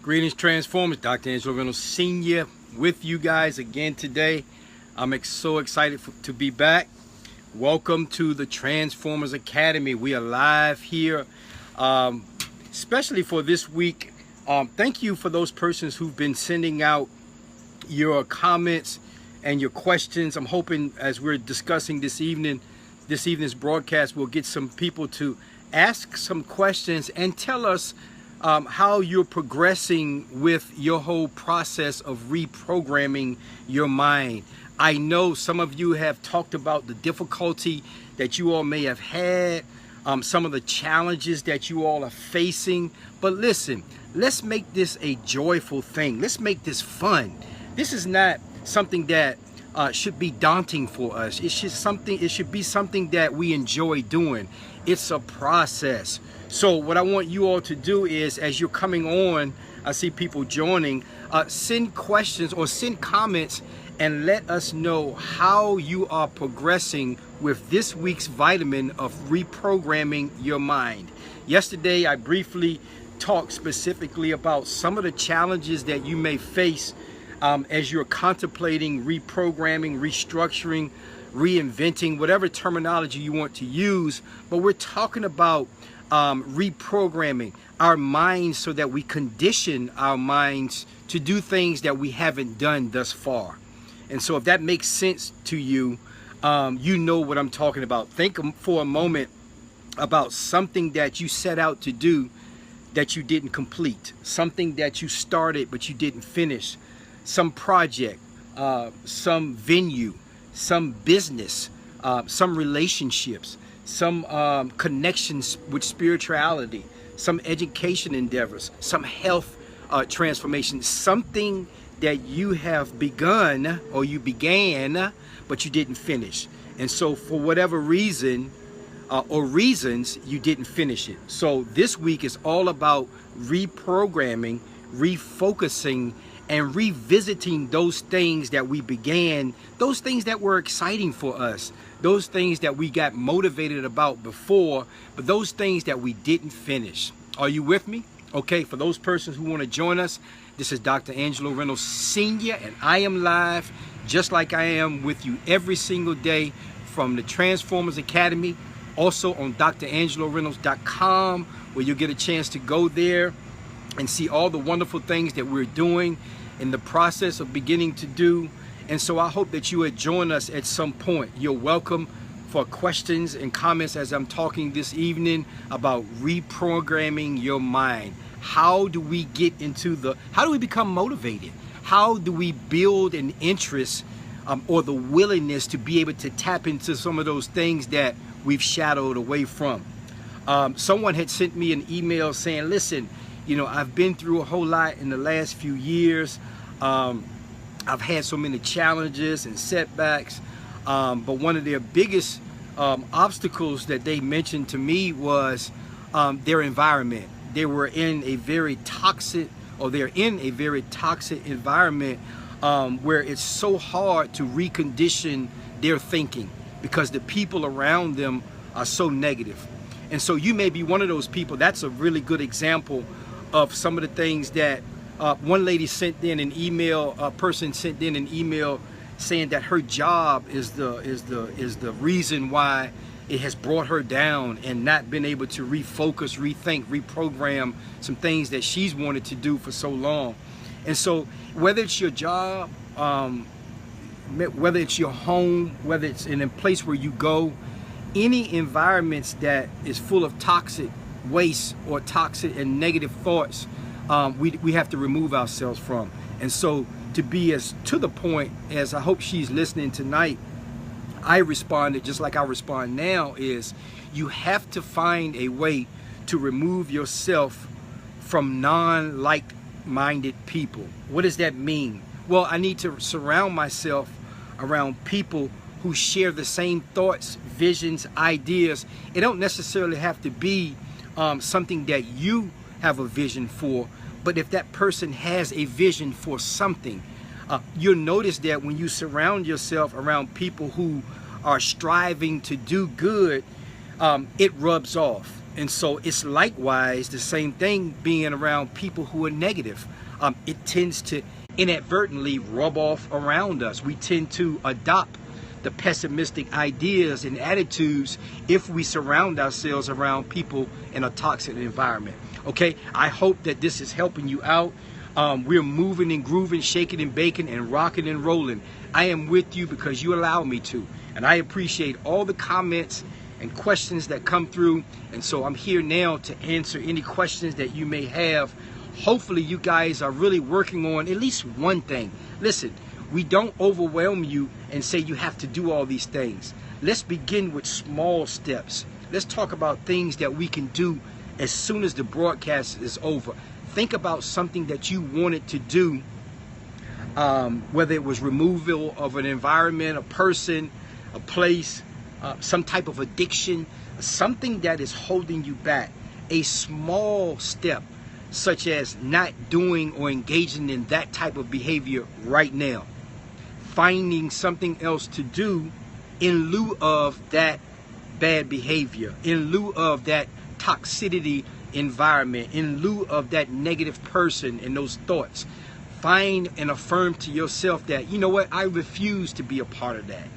Greetings, Transformers. Dr. Angelo Reynolds Sr. with you guys again today. I'm so excited to be back. Welcome to the Transformers Academy. We are live here, especially for this week. Thank you for those persons who've been sending out your comments and your questions. I'm hoping as we're discussing this evening's broadcast, we'll get some people to ask some questions and tell us how you're progressing with your whole process of reprogramming your mind. I know some of you have talked about the difficulty that you all may have had, some of the challenges that you all are facing. But listen, let's make this a joyful thing. Let's make this fun. This is not something that should be daunting for us. It should be something that we enjoy doing. It's a process. So what I want you all to do is, as you're coming on, I see people joining, send questions or send comments and let us know how you are progressing with this week's vitamin of reprogramming your mind. Yesterday, I briefly talked specifically about some of the challenges that you may face as you're contemplating reprogramming, restructuring, reinventing, whatever terminology you want to use. But we're talking about reprogramming our minds so that we condition our minds to do things that we haven't done thus far. And so if that makes sense to you, you know what I'm talking about. Think for a moment about something that you set out to do that you didn't complete, something that you started but you didn't finish, some project, some venue, some business, some relationships, some connections with spirituality, some education endeavors, some health transformation, something that you have begun or you began but you didn't finish. And so for whatever reason or reasons, you didn't finish it. So this week is all about reprogramming, refocusing, and revisiting those things that we began, those things that were exciting for us, those things that we got motivated about before, but those things that we didn't finish. Are you with me? Okay, for those persons who want to join us, this is Dr. Angelo Reynolds Sr. and I am live just like I am with you every single day from the Transformers Academy, also on drangeloreynolds.com, where you'll get a chance to go there and see all the wonderful things that we're doing in the process of beginning to do. And so I hope that you would join us at some point. You're welcome for questions and comments as I'm talking this evening about reprogramming your mind. How do we become motivated? How do we build an interest or the willingness to be able to tap into some of those things that we've shadowed away from? Someone had sent me an email saying, listen, you know, I've been through a whole lot in the last few years. I've had so many challenges and setbacks. But one of their biggest obstacles that they mentioned to me was their environment. They were in a very toxic, or they're in a very toxic environment where it's so hard to recondition their thinking because the people around them are so negative. And so you may be one of those people. That's a really good example of some of the things that one lady sent in an email, a person sent in an email saying that her job is the reason why it has brought her down and not been able to refocus, rethink, reprogram some things that she's wanted to do for so long. And so whether it's your job, whether it's your home, whether it's in a place where you go, any environments that is full of toxic waste or toxic and negative thoughts, we have to remove ourselves from. And so to be as to the point as I hope she's listening tonight, I responded just like I respond now, is you have to find a way to remove yourself from non-like-minded people. What does that mean? Well, I need to surround myself around people who share the same thoughts, visions, ideas. It don't necessarily have to be something that you have a vision for, but if that person has a vision for something, you'll notice that when you surround yourself around people who are striving to do good, it rubs off. And so it's likewise the same thing being around people who are negative. It tends to inadvertently rub off around us. We tend to adopt the pessimistic ideas and attitudes if we surround ourselves around people in a toxic environment. Okay, I hope that this is helping you out. We're moving and grooving, shaking and baking and rocking and rolling. I am with you because you allow me to. And I appreciate all the comments and questions that come through. And so I'm here now to answer any questions that you may have. Hopefully you guys are really working on at least one thing. Listen, we don't overwhelm you and say you have to do all these things. Let's begin with small steps. Let's talk about things that we can do as soon as the broadcast is over. Think about something that you wanted to do, whether it was removal of an environment, a person, a place, some type of addiction, something that is holding you back. A small step, such as not doing or engaging in that type of behavior right now. Finding something else to do in lieu of that bad behavior, in lieu of that toxicity environment, in lieu of that negative person and those thoughts. Find and affirm to yourself that, you know what, I refuse to be a part of that.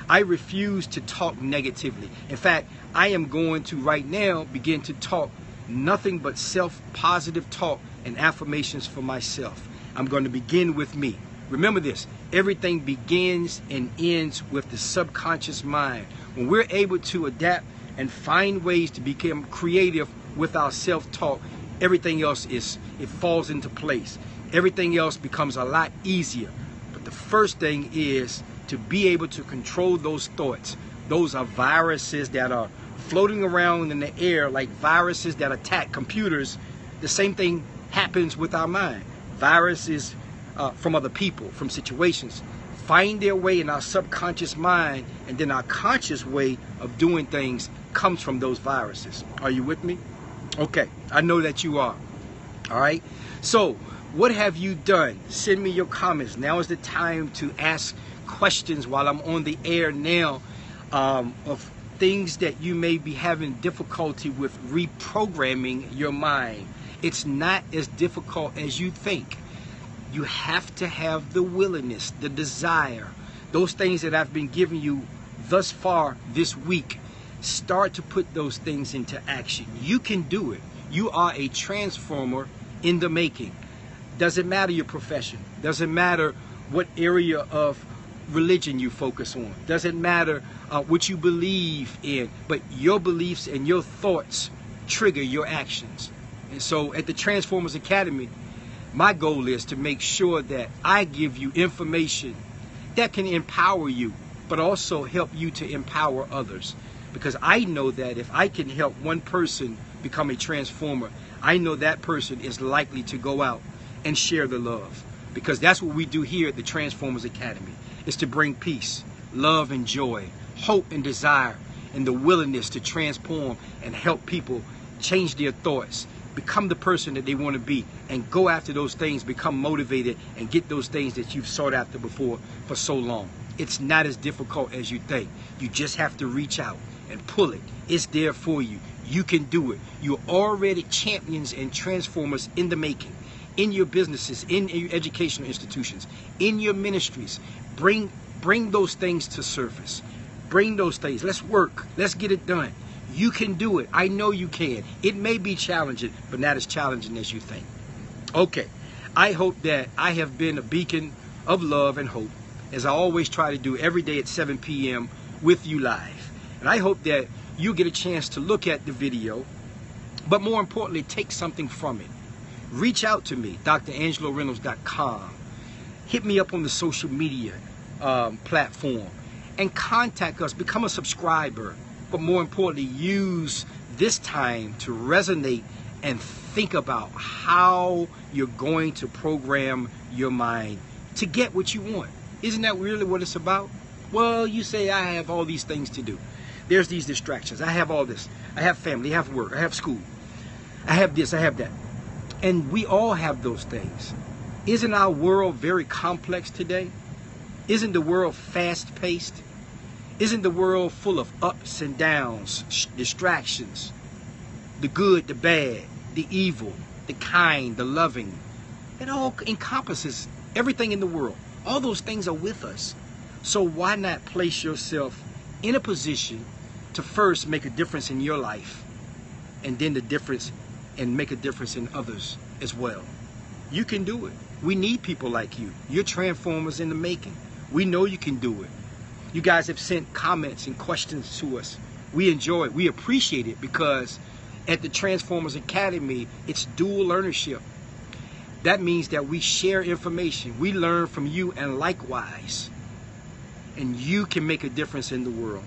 I refuse to talk negatively. In fact, I am going to right now begin to talk nothing but self-positive talk and affirmations for myself. I'm going to begin with me. Remember this, everything begins and ends with the subconscious mind. When we're able to adapt and find ways to become creative with our self-talk, everything else it falls into place. Everything else becomes a lot easier. But the first thing is to be able to control those thoughts. Those are viruses that are floating around in the air like viruses that attack computers. The same thing happens with our mind. Viruses from other people, from situations, find their way in our subconscious mind, and then our conscious way of doing things comes from those viruses. Are you with me? Okay, I know that you are. All right, so what have you done? Send me your comments. Now is the time to ask questions while I'm on the air now, of things that you may be having difficulty with reprogramming your mind. It's not as difficult as you think. You have to have the willingness, the desire, those things that I've been giving you thus far this week. Start to put those things into action. You can do it. You are a transformer in the making. Doesn't matter your profession. Doesn't matter what area of religion you focus on. Doesn't matter what you believe in. But your beliefs and your thoughts trigger your actions. And so at the Transformers Academy, my goal is to make sure that I give you information that can empower you, but also help you to empower others. Because I know that if I can help one person become a transformer, I know that person is likely to go out and share the love. Because that's what we do here at the Transformers Academy, is to bring peace, love and joy, hope and desire, and the willingness to transform and help people change their thoughts, become the person that they want to be, and go after those things, become motivated, and get those things that you've sought after before for so long. It's not as difficult as you think. You just have to reach out and pull it. It's there for you. You can do it. You're already champions and transformers in the making. In your businesses, in your educational institutions, in your ministries. Bring those things to surface. Bring those things. Let's work. Let's get it done. You can do it. I know you can. It may be challenging, but not as challenging as you think. Okay. I hope that I have been a beacon of love and hope, as I always try to do every day at 7 p.m. with you live. And I hope that you get a chance to look at the video, but more importantly, take something from it. Reach out to me, DrAngeloReynolds.com. Hit me up on the social media platform and contact us. Become a subscriber. But more importantly, use this time to resonate and think about how you're going to program your mind to get what you want. Isn't that really what it's about? Well, you say, I have all these things to do. There's these distractions. I have all this. I have family, I have work, I have school. I have this, I have that. And we all have those things. Isn't our world very complex today? Isn't the world fast-paced? Isn't the world full of ups and downs, distractions? the good, the bad, the evil, the kind, the loving. It all encompasses everything in the world. All those things are with us. So why not place yourself in a position to first make a difference in your life, and then make a difference in others as well? You can do it. We need people like you. You're transformers in the making. We know you can do it. You guys have sent comments and questions to us. We enjoy it. We appreciate it, because at the Transformers Academy, it's dual learnership. That means that we share information. We learn from you, and likewise. And you can make a difference in the world.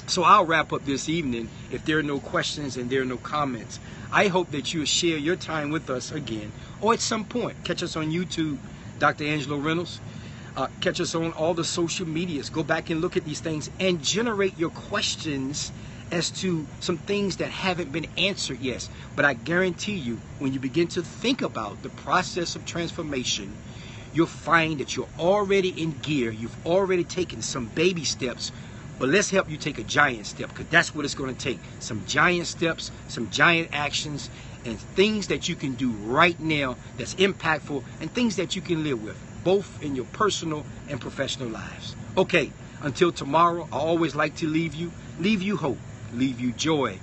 So I'll wrap up this evening. If there are no questions and there are no comments, I hope that you'll share your time with us again, or at some point. Catch us on YouTube, Dr. Angelo Reynolds. Catch us on all the social medias. Go back and look at these things and generate your questions as to some things that haven't been answered yet. But I guarantee you, when you begin to think about the process of transformation, you'll find that you're already in gear. You've already taken some baby steps. But let's help you take a giant step, because that's what it's going to take. Some giant steps, some giant actions, and things that you can do right now that's impactful, and things that you can live with, both in your personal and professional lives. Okay, until tomorrow, I always like to leave you hope, leave you joy,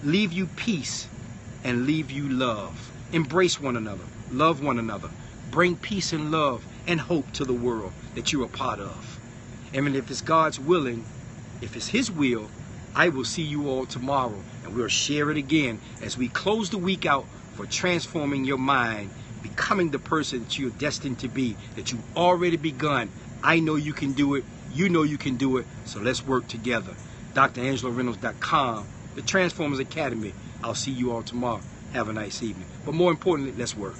leave you peace, and leave you love. Embrace one another, love one another, bring peace and love and hope to the world that you're a part of. And if it's God's willing, if it's His will, I will see you all tomorrow, and we'll share it again as we close the week out for transforming your mind, becoming the person that you're destined to be, that you've already begun. I know you can do it. You know you can do it. So let's work together. DrAngeloReynolds.com, the Transformers Academy. I'll see you all tomorrow. Have a nice evening. But more importantly, let's work.